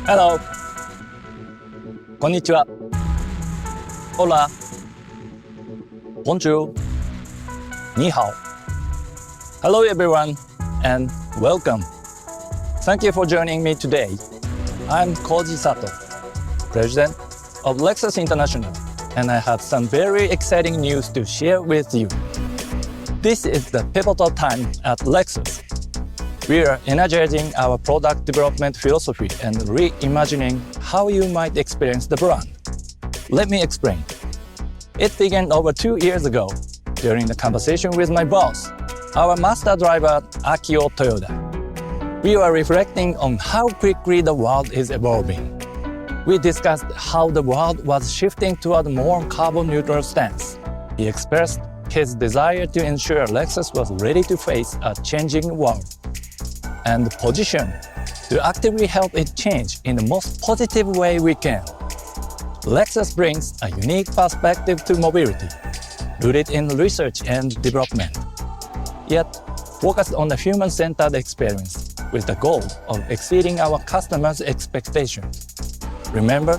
Hello. Konnichiwa. Hola. Bonjour. Ni hao. Hello everyone and welcome. Thank you for joining me today. I'm Koji Sato, President of Lexus International, and I have some very exciting news to share with you. This is the pivotal time at Lexus. We are energizing our product development philosophy and reimagining how you might experience the brand. Let me explain. It began over 2 years ago during the conversation with my boss, our master driver Akio Toyoda. We were reflecting on how quickly the world is evolving. We discussed how the world was shifting toward a more carbon-neutral stance. He expressed his desire to ensure Lexus was ready to face a changing world and positioned to actively help it change in the most positive way we can. Lexus brings a unique perspective to mobility, rooted in research and development, yet focused on the human-centered experience with the goal of exceeding our customers' expectations. Remember,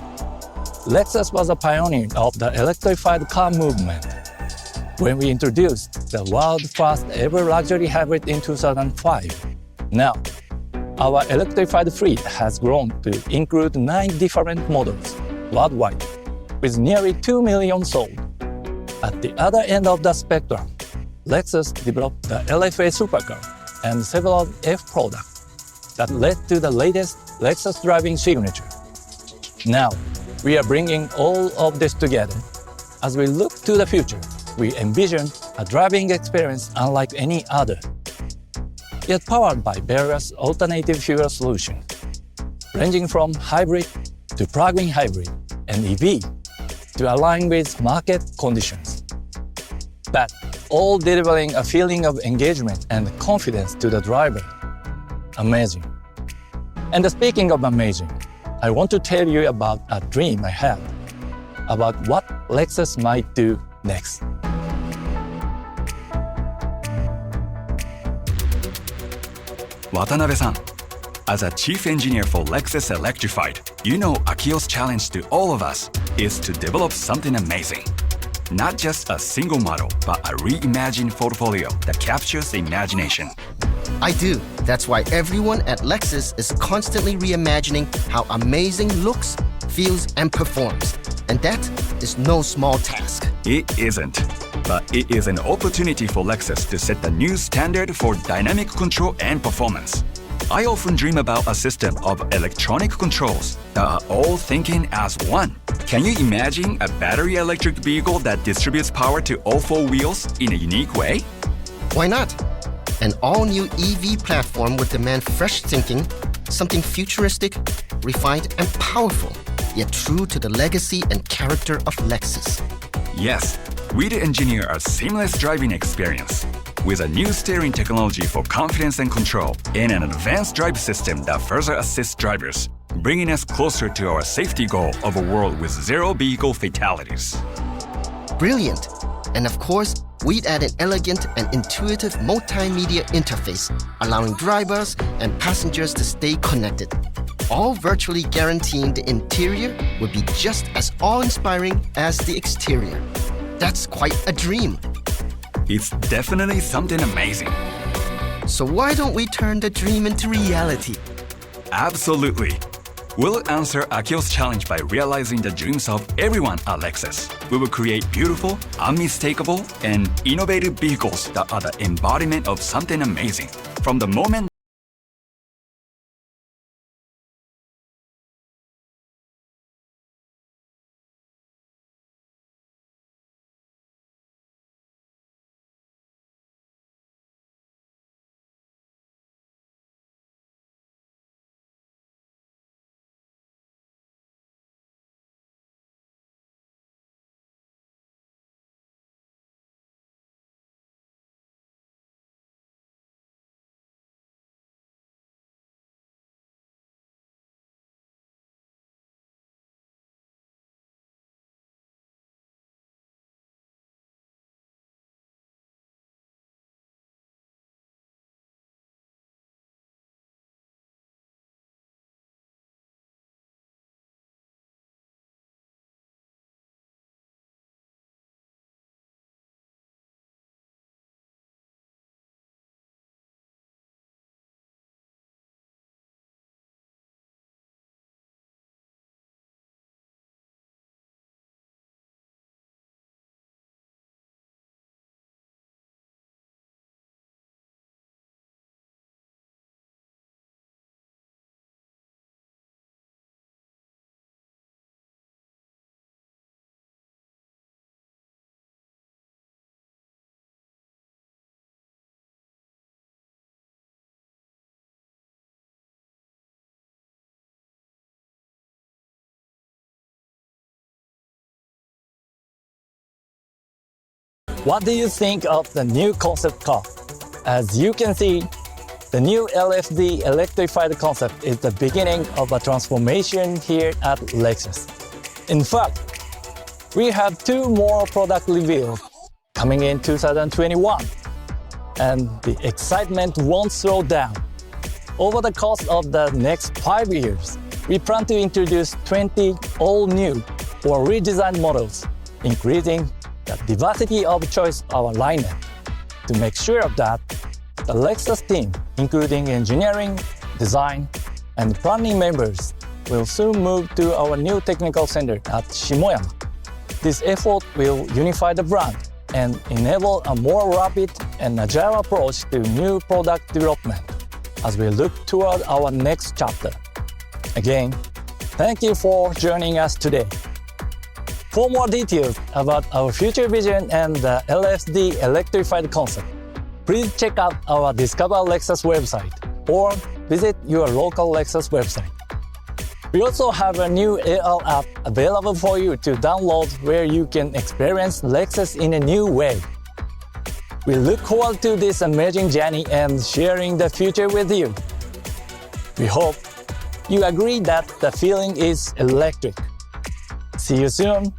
Lexus was a pioneer of the electrified car movement. When we introduced the world's first ever luxury hybrid in 2005, now, our electrified fleet has grown to include 9 different models worldwide, with nearly 2 million sold. At the other end of the spectrum, Lexus developed the LFA supercar and several F products that led to the latest Lexus driving signature. Now, we are bringing all of this together. As we look to the future, we envision a driving experience unlike any other, yet powered by various alternative fuel solutions, ranging from hybrid to plug-in hybrid and EV to align with market conditions, but all delivering a feeling of engagement and confidence to the driver. Amazing. And speaking of amazing, I want to tell you about a dream I have about what Lexus might do next. Watanabe-san, as a chief engineer for Lexus Electrified, you know Akio's challenge to all of us is to develop something amazing. Not just a single model, but a reimagined portfolio that captures the imagination. I do. That's why everyone at Lexus is constantly reimagining how amazing looks, feels, and performs. And that is no small task. It isn't. But it is an opportunity for Lexus to set the new standard for dynamic control and performance. I often dream about a system of electronic controls that are all thinking as one. Can you imagine a battery electric vehicle that distributes power to all 4 wheels in a unique way? Why not? An all-new EV platform would demand fresh thinking, something futuristic, refined, and powerful, yet true to the legacy and character of Lexus. Yes, we'd engineer a seamless driving experience with a new steering technology for confidence and control and an advanced drive system that further assists drivers, bringing us closer to our safety goal of a world with 0 vehicle fatalities. Brilliant! And of course, we'd add an elegant and intuitive multimedia interface, allowing drivers and passengers to stay connected, all virtually guaranteeing the interior would be just as awe-inspiring as the exterior. That's quite a dream. It's definitely something amazing. So why don't we turn the dream into reality? Absolutely. We'll answer Akio's challenge by realizing the dreams of everyone at Lexus. We will create beautiful, unmistakable, and innovative vehicles that are the embodiment of something amazing. From the moment What do you think of the new concept car? As you can see, the new LFD Electrified concept is the beginning of a transformation here at Lexus. In fact, we have 2 more product reveals coming in 2021, and the excitement won't slow down. Over the course of the next 5 years, we plan to introduce 20 all-new or redesigned models, increasing the diversity of choice of our lineup. To make sure of that, the Lexus team, including engineering, design, and planning members, will soon move to our new technical center at Shimoyama. This effort will unify the brand and enable a more rapid and agile approach to new product development as we look toward our next chapter. Again, thank you for joining us today. For more details about our future vision and the LFD Electrified concept, please check out our Discover Lexus website or visit your local Lexus website. We also have a new AR app available for you to download where you can experience Lexus in a new way. We look forward to this amazing journey and sharing the future with you. We hope you agree that the feeling is electric. See you soon.